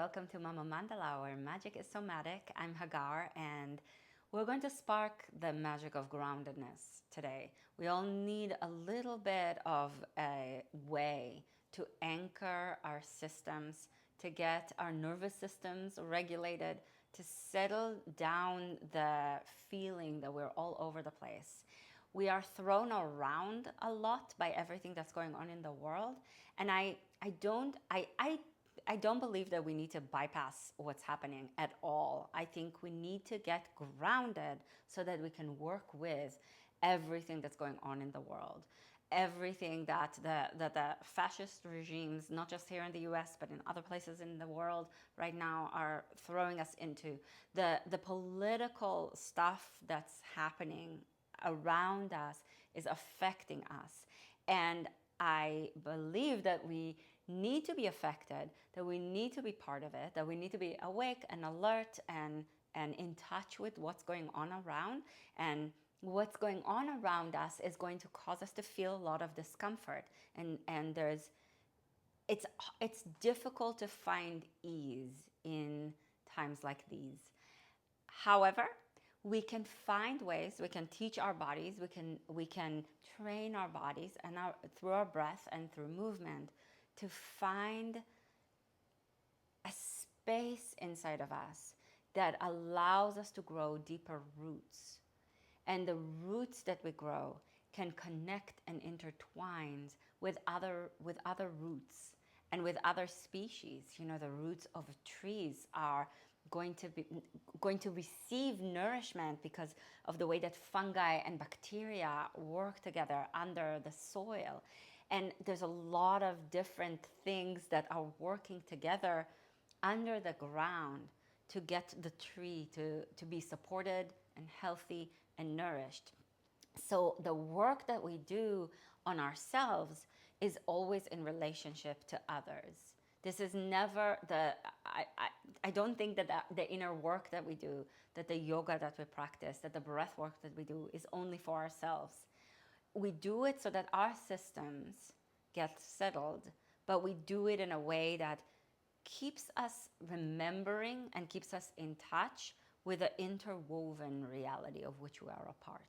welcome to Mama Mandala, where magic is somatic. I'm Hagar, and we're going to spark the magic of groundedness today. We all need a little bit of a way to anchor our systems, to get our nervous systems regulated, to settle down the feeling that we're all over the place. We are thrown around a lot by everything that's going on in the world, and I don't believe that we need to bypass what's happening at all. I think we need to get grounded so that we can work with everything that's going on in the world. Everything that the fascist regimes, not just here in the US, but in other places in the world right now, are throwing us into. The political stuff that's happening around us is affecting us. And I believe that we need to be affected, that we need to be part of it, that we need to be awake and alert and in touch with what's going on around. And what's going on around us is going to cause us to feel a lot of discomfort. And it's difficult to find ease in times like these. However, we can find ways, we can teach our bodies, we can train our bodies and through our breath and through movement to find a space inside of us that allows us to grow deeper roots. And the roots that we grow can connect and intertwine with other roots and with other species. You know, the roots of trees are going to receive nourishment because of the way that fungi and bacteria work together under the soil. And there's a lot of different things that are working together under the ground to get the tree to be supported and healthy and nourished. So the work that we do on ourselves is always in relationship to others. This is never I don't think that the inner work that we do, that the yoga that we practice, that the breath work that we do is only for ourselves. We do it so that our systems get settled, but we do it in a way that keeps us remembering and keeps us in touch with the interwoven reality of which we are a part.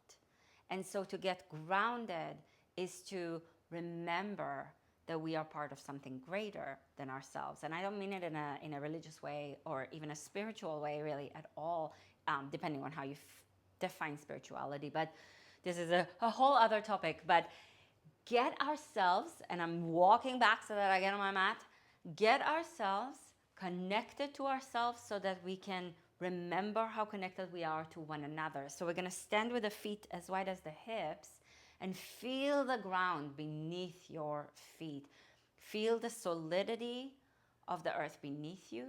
And so to get grounded is to remember that we are part of something greater than ourselves. And I don't mean it in a religious way or even a spiritual way really at all, depending on how you define spirituality. But this is a whole other topic. But get ourselves, and I'm walking back so that I get on my mat, get ourselves connected to ourselves so that we can remember how connected we are to one another. So we're going to stand with the feet as wide as the hips and feel the ground beneath your feet. Feel the solidity of the earth beneath you,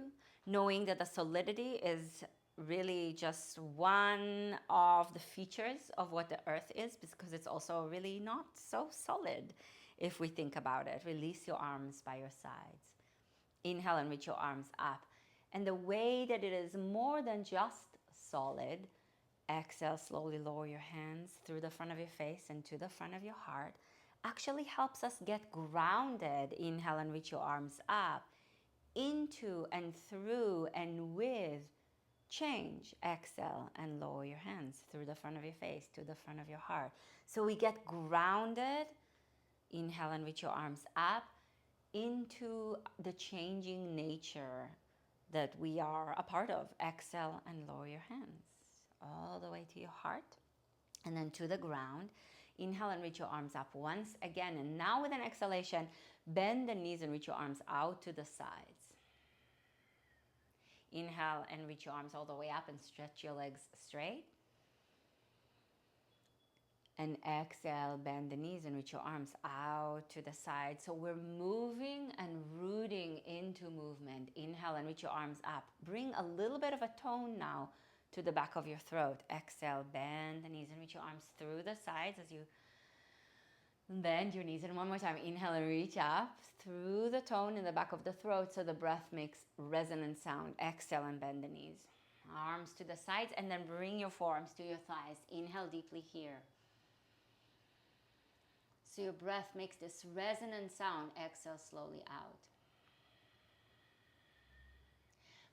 knowing that the solidity is really just one of the features of what the earth is, because it's also really not so solid if we think about it. Release your arms by your sides. Inhale and reach your arms up. And the way that it is more than just solid, exhale, slowly lower your hands through the front of your face and to the front of your heart. Actually helps us get grounded. Inhale and reach your arms up into and through and with change. Exhale and lower your hands through the front of your face to the front of your heart. So we get grounded. Inhale and reach your arms up into the changing nature that we are a part of. Exhale and lower your hands all the way to your heart and then to the ground. Inhale and reach your arms up once again. And now with an exhalation, bend the knees and reach your arms out to the sides. Inhale and reach your arms all the way up and stretch your legs straight. And exhale, bend the knees and reach your arms out to the side. So we're moving and rooting into movement. Inhale and reach your arms up. Bring a little bit of a tone now to the back of your throat. Exhale, bend the knees and reach your arms through the sides as you bend your knees. And one more time, inhale and reach up through the tone in the back of the throat so the breath makes resonant sound. Exhale and bend the knees. Arms to the sides and then bring your forearms to your thighs. Inhale deeply here. So your breath makes this resonant sound. Exhale slowly out.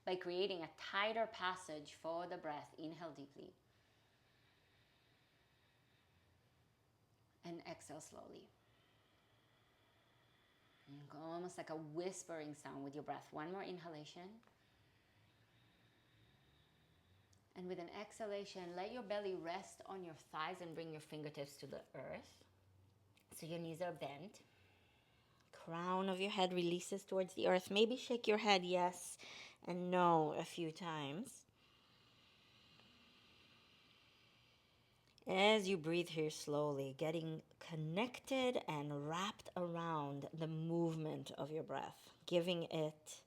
by creating a tighter passage for the breath. Inhale deeply. And exhale slowly. And go almost like a whispering sound with your breath. One more inhalation. And with an exhalation, let your belly rest on your thighs and bring your fingertips to the earth. So your knees are bent. Crown of your head releases towards the earth. Maybe shake your head yes and no a few times. As you breathe here slowly, getting connected and wrapped around the movement of your breath, giving it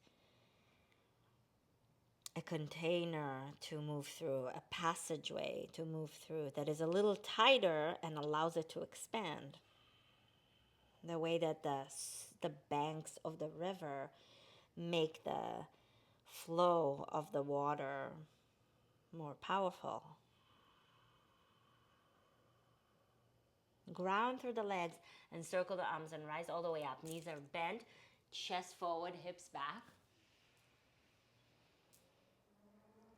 a container to move through, a passageway to move through that is a little tighter and allows it to expand. The way that the banks of the river make the flow of the water more powerful. Ground through the legs and circle the arms and rise all the way up. Knees are bent, chest forward, hips back.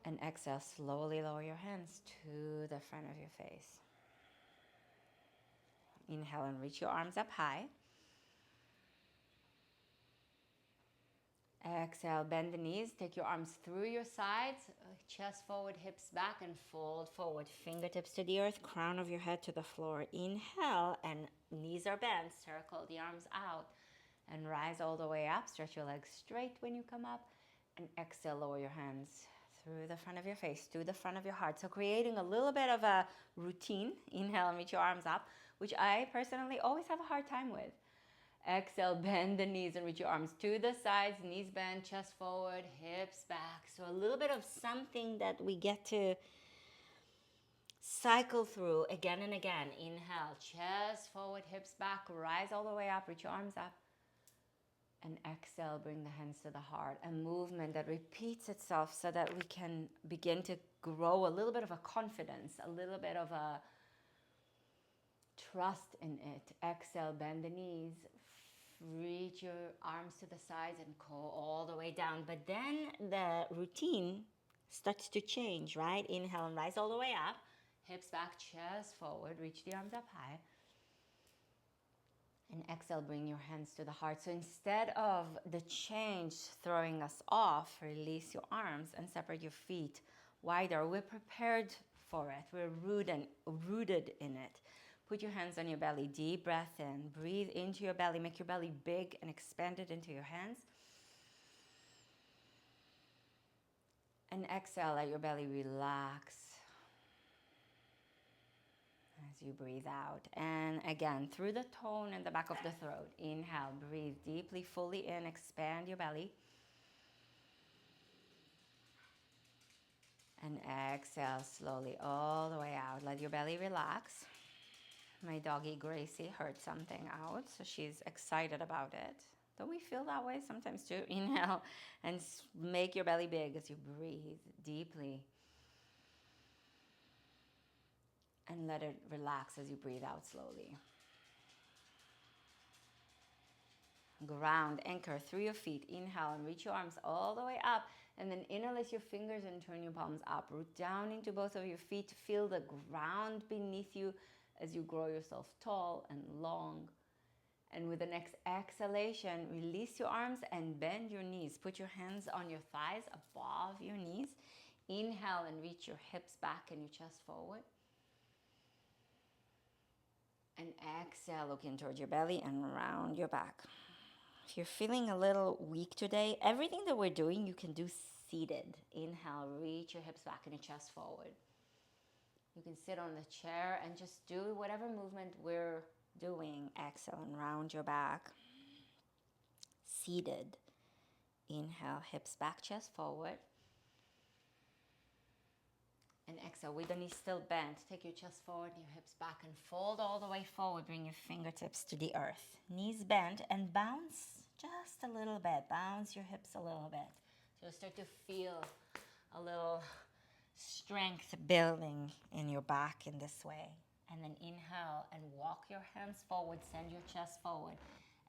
And exhale, slowly lower your hands to the front of your face. Inhale and reach your arms up high. Exhale, bend the knees, take your arms through your sides, chest forward, hips back, and fold forward. Fingertips to the earth, crown of your head to the floor. Inhale, and knees are bent. Circle the arms out and rise all the way up. Stretch your legs straight when you come up. And exhale, lower your hands through the front of your face, to the front of your heart. So creating a little bit of a routine. Inhale and reach your arms up, which I personally always have a hard time with. Exhale, bend the knees and reach your arms to the sides, knees bent, chest forward, hips back. So a little bit of something that we get to cycle through again and again. Inhale, chest forward, hips back, rise all the way up, reach your arms up. And exhale, bring the hands to the heart. A movement that repeats itself so that we can begin to grow a little bit of a confidence, a little bit of a trust in it. Exhale, bend the knees, reach your arms to the sides and go all the way down. But then the routine starts to change, right? Inhale and rise all the way up. Hips back, chest forward, reach the arms up high. And exhale, bring your hands to the heart. So instead of the change throwing us off, release your arms and separate your feet wider. We're prepared for it. We're rooted in it. Put your hands on your belly. Deep breath in. Breathe into your belly. Make your belly big and expanded into your hands. And exhale, let your belly relax as you breathe out. And again, through the tone in the back of the throat. Inhale, breathe deeply, fully in. Expand your belly. And exhale slowly all the way out. Let your belly relax. My doggy Gracie heard something out, so she's excited about it. Don't we feel that way sometimes too? Inhale and make your belly big as you breathe deeply. And let it relax as you breathe out slowly. Ground, anchor through your feet. Inhale and reach your arms all the way up. And then interlace your fingers and turn your palms up. Root down into both of your feet. Feel the ground beneath you as you grow yourself tall and long. And with the next exhalation, release your arms and bend your knees. Put your hands on your thighs above your knees. Inhale and reach your hips back and your chest forward. And exhale, look in towards your belly and round your back. If you're feeling a little weak today, everything that we're doing, you can do seated. Inhale, reach your hips back and your chest forward. You can sit on the chair and just do whatever movement we're doing. Exhale and round your back. Seated. Inhale, hips back, chest forward. And exhale, with the knees still bent. Take your chest forward, your hips back, and fold all the way forward. Bring your fingertips to the earth. Knees bent and bounce just a little bit. Bounce your hips a little bit. So you'll start to feel a little strength building in your back in this way. And then inhale and walk your hands forward. Send your chest forward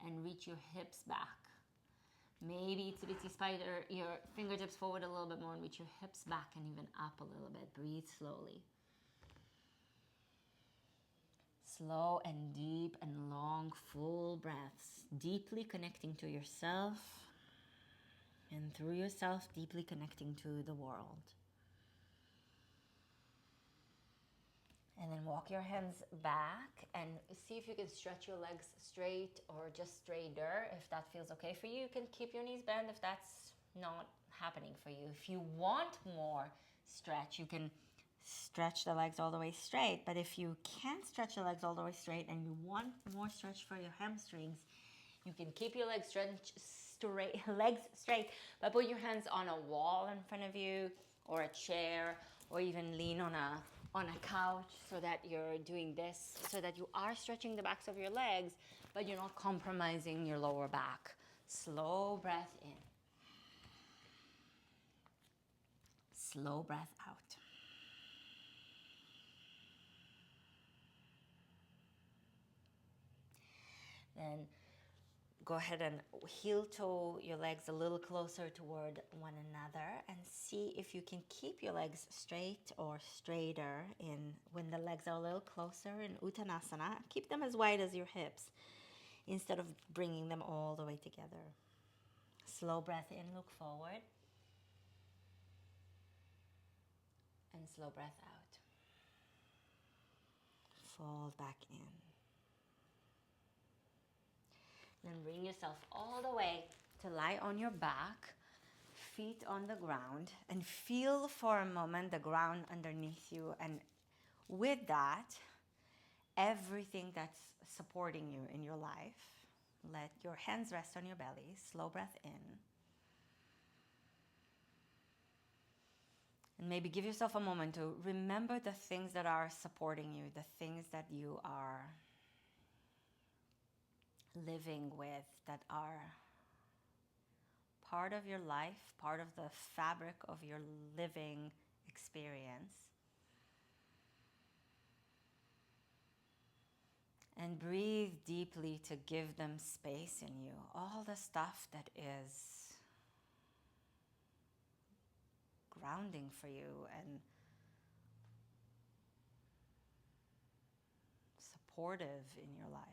and reach your hips back. Maybe itsy bitsy spider your fingertips forward a little bit more and reach your hips back and even up a little bit. Breathe slowly. Slow and deep and long, full breaths, deeply connecting to yourself and through yourself, deeply connecting to the world. And then walk your hands back and see if you can stretch your legs straight or just straighter. If that feels okay for you, you can keep your knees bent if that's not happening for you. If you want more stretch, you can stretch the legs all the way straight. But if you can't stretch the legs all the way straight and you want more stretch for your hamstrings, you can keep your legs straight, but put your hands on a wall in front of you or a chair, or even lean on a couch so that you're doing this, so that you are stretching the backs of your legs, but you're not compromising your lower back. Slow breath in. Slow breath out. Then go ahead and heel toe your legs a little closer toward one another and see if you can keep your legs straight or straighter in when the legs are a little closer in Uttanasana. Keep them as wide as your hips instead of bringing them all the way together. Slow breath in, look forward. And slow breath out. Fold back in. Then bring yourself all the way to lie on your back, feet on the ground, and feel for a moment the ground underneath you. And with that, everything that's supporting you in your life. Let your hands rest on your belly. Slow breath in. And maybe give yourself a moment to remember the things that are supporting you, the things that you are living with, that are part of your life, part of the fabric of your living experience. And breathe deeply to give them space in you. All the stuff that is grounding for you and supportive in your life.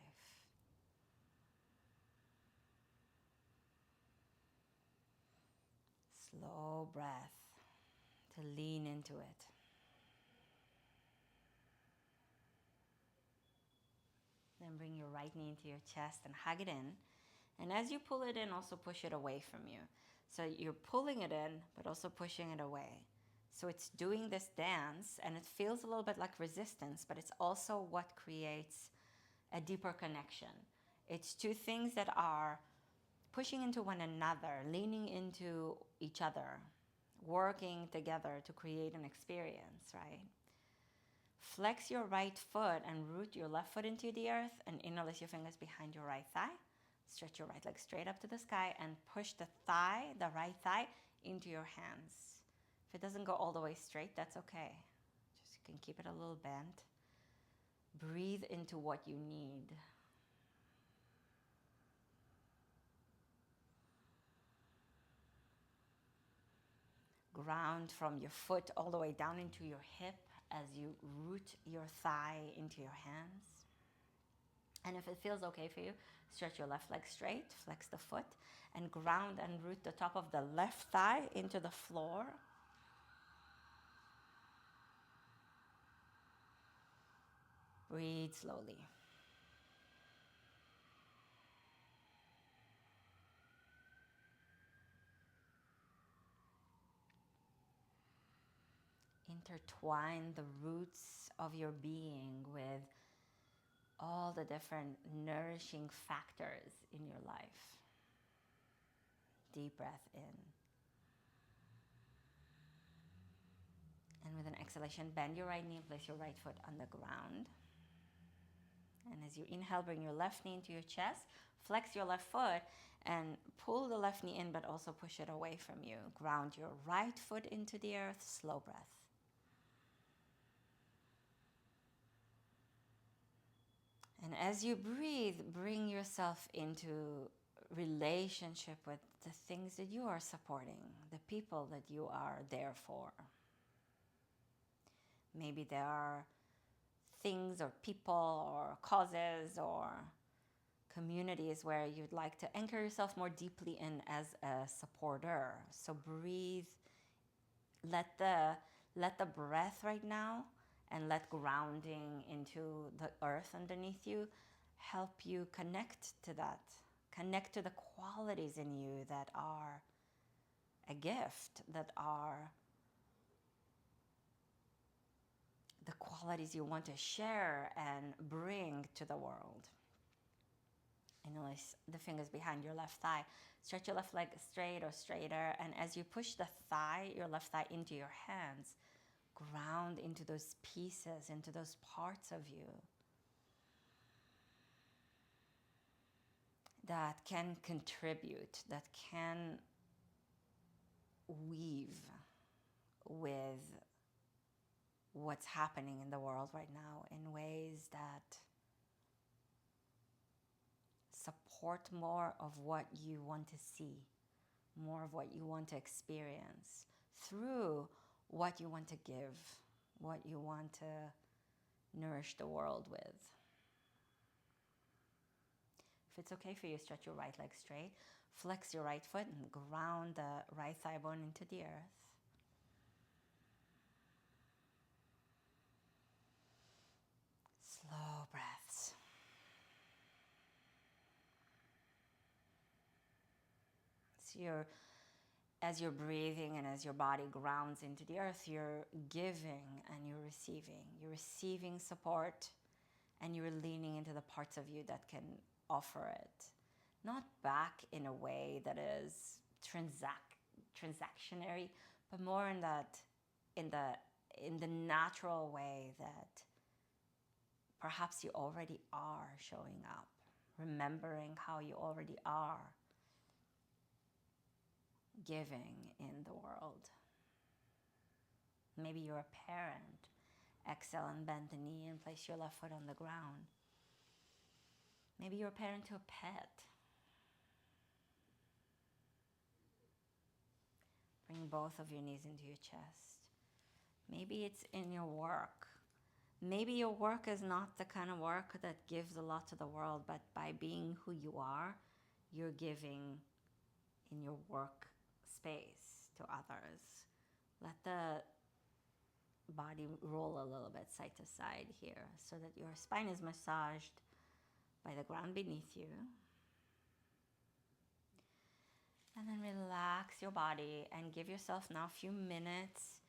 Slow breath to lean into it. Then bring your right knee into your chest and hug it in. And as you pull it in, also push it away from you. So you're pulling it in, but also pushing it away. So it's doing this dance, and it feels a little bit like resistance, but it's also what creates a deeper connection. It's two things that are pushing into one another, leaning into each other, working together to create an experience, right? Flex your right foot and root your left foot into the earth, and interlace your fingers behind your right thigh. Stretch your right leg straight up to the sky and push the right thigh, into your hands. If it doesn't go all the way straight, that's okay. Just you can keep it a little bent. Breathe into what you need. Ground from your foot all the way down into your hip as you root your thigh into your hands. And if it feels okay for you, stretch your left leg straight, flex the foot, and ground and root the top of the left thigh into the floor. Breathe slowly. Intertwine the roots of your being with all the different nourishing factors in your life. Deep breath in. And with an exhalation, bend your right knee and place your right foot on the ground. And as you inhale, bring your left knee into your chest, flex your left foot, and pull the left knee in, but also push it away from you. Ground your right foot into the earth, slow breath. And as you breathe, bring yourself into relationship with the things that you are supporting, the people that you are there for. Maybe there are things or people or causes or communities where you'd like to anchor yourself more deeply in as a supporter. So breathe, let the breath right now and let grounding into the earth underneath you help you connect to that. Connect to the qualities in you that are a gift, that are the qualities you want to share and bring to the world. And release the fingers behind your left thigh. Stretch your left leg straight or straighter. And as you push the thigh, your left thigh into your hands, ground into those pieces, into those parts of you that can contribute, that can weave with what's happening in the world right now in ways that support more of what you want to see, more of what you want to experience through what you want to give, what you want to nourish the world with. If it's okay for you, stretch your right leg straight, flex your right foot and ground the right thigh bone into the earth. Slow breaths. So as you're breathing and as your body grounds into the earth, you're giving and you're receiving. You're receiving support and you're leaning into the parts of you that can offer it. Not back in a way that is transactionary, but more in the natural way that perhaps you already are showing up, remembering how you already are giving in the world. Maybe you're a parent. Exhale and bend the knee and place your left foot on the ground. Maybe you're a parent to a pet. Bring both of your knees into your chest. Maybe it's in your work. Maybe your work is not the kind of work that gives a lot to the world, but by being who you are, you're giving in your work space to others. Let the body roll a little bit side to side here so that your spine is massaged by the ground beneath you. And then relax your body and give yourself now a few minutes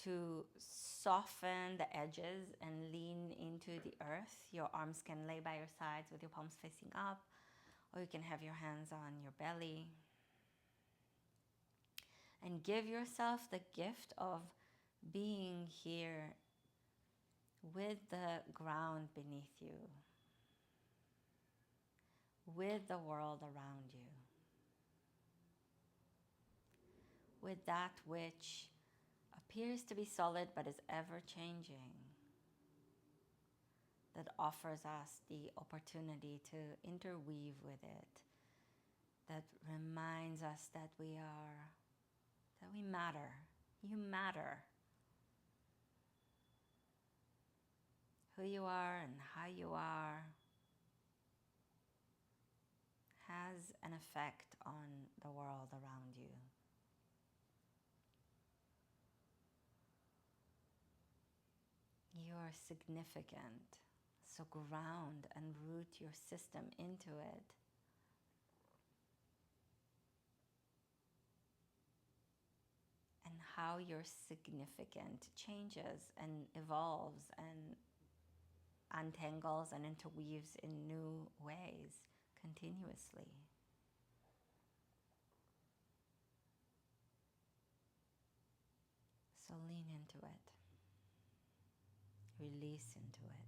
to soften the edges and lean into the earth. Your arms can lay by your sides with your palms facing up, or you can have your hands on your belly. And give yourself the gift of being here with the ground beneath you, with the world around you, with that which appears to be solid but is ever changing, that offers us the opportunity to interweave with it, that reminds us that we matter. You matter. Who you are and how you are has an effect on the world around you. You are significant, so ground and root your system into it. And how your significant changes and evolves and untangles and interweaves in new ways continuously. So lean into it. Release into it.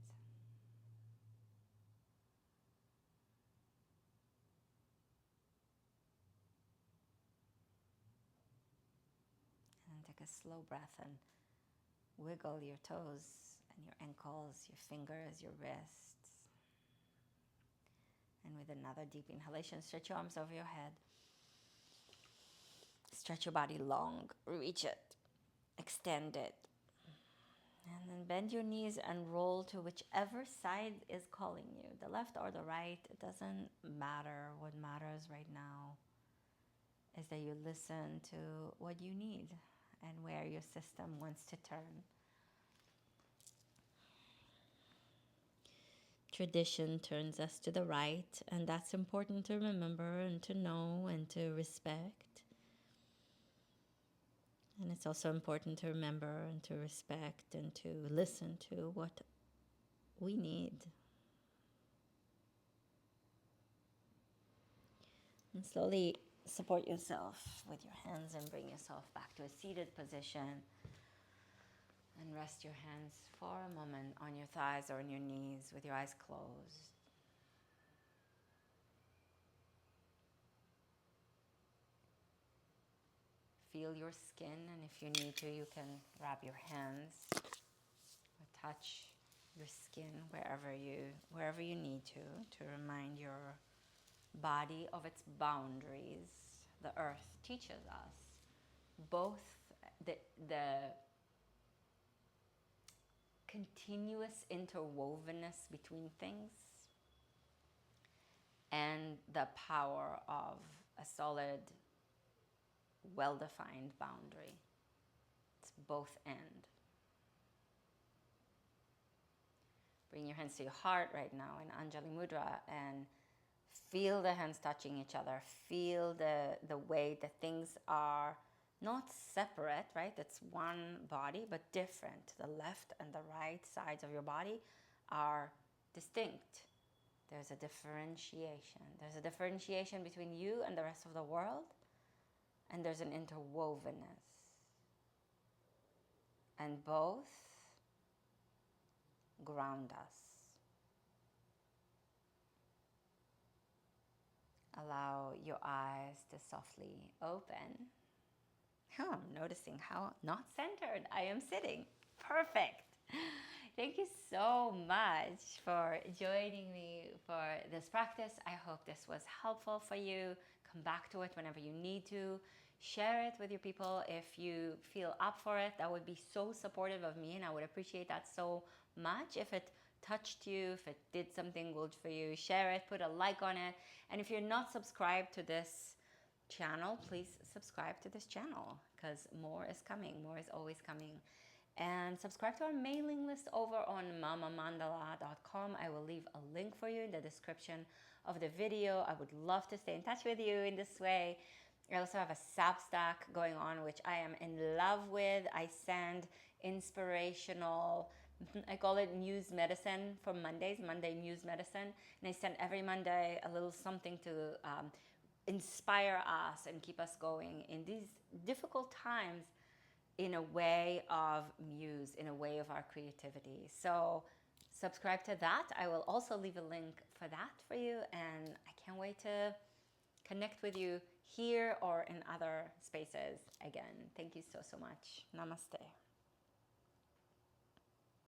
And then take a slow breath and wiggle your toes and your ankles, your fingers, your wrists. And with another deep inhalation, stretch your arms over your head. Stretch your body long, reach it, extend it. And then bend your knees and roll to whichever side is calling you, the left or the right. It doesn't matter. What matters right now is that you listen to what you need and where your system wants to turn. Tradition turns us to the right, and that's important to remember and to know and to respect. And it's also important to remember and to respect and to listen to what we need. And slowly support yourself with your hands and bring yourself back to a seated position. And rest your hands for a moment on your thighs or on your knees with your eyes closed. Feel your skin, and if you need to, you can wrap your hands or touch your skin wherever you need to remind your body of its boundaries. The earth teaches us both the continuous interwovenness between things and the power of a solid, well-defined boundary. It's both and. Bring your hands to your heart right now in Anjali Mudra and feel the hands touching each other. Feel the way that things are not separate, right? It's one body, but different. The left and the right sides of your body are distinct. There's a differentiation. There's a differentiation between you and the rest of the world, and there's an interwovenness. And both ground us. Allow your eyes to softly open. Oh, I'm noticing how not centered I am sitting. Perfect. Thank you so much for joining me for this practice. I hope this was helpful for you. Come back to it whenever you need to. Share it with your people if you feel up for it. That would be so supportive of me, and I would appreciate that so much. If it touched you, if it did something good for you, share it, put a like on it. And if you're not subscribed to this channel, please subscribe to this channel, because more is coming. More is always coming. And subscribe to our mailing list over on mamamandala.com. I will leave a link for you in the description of the video. I would love to stay in touch with you in this way. I also have a Substack going on, which I am in love with. I send inspirational, I call it Muse Medicine for Mondays, Monday Muse Medicine. And I send every Monday a little something to inspire us and keep us going in these difficult times, in a way of muse, in a way of our creativity. So subscribe to that. I will also leave a link for that for you. And I can't wait to connect with you here or in other spaces again. Thank you so much. Namaste.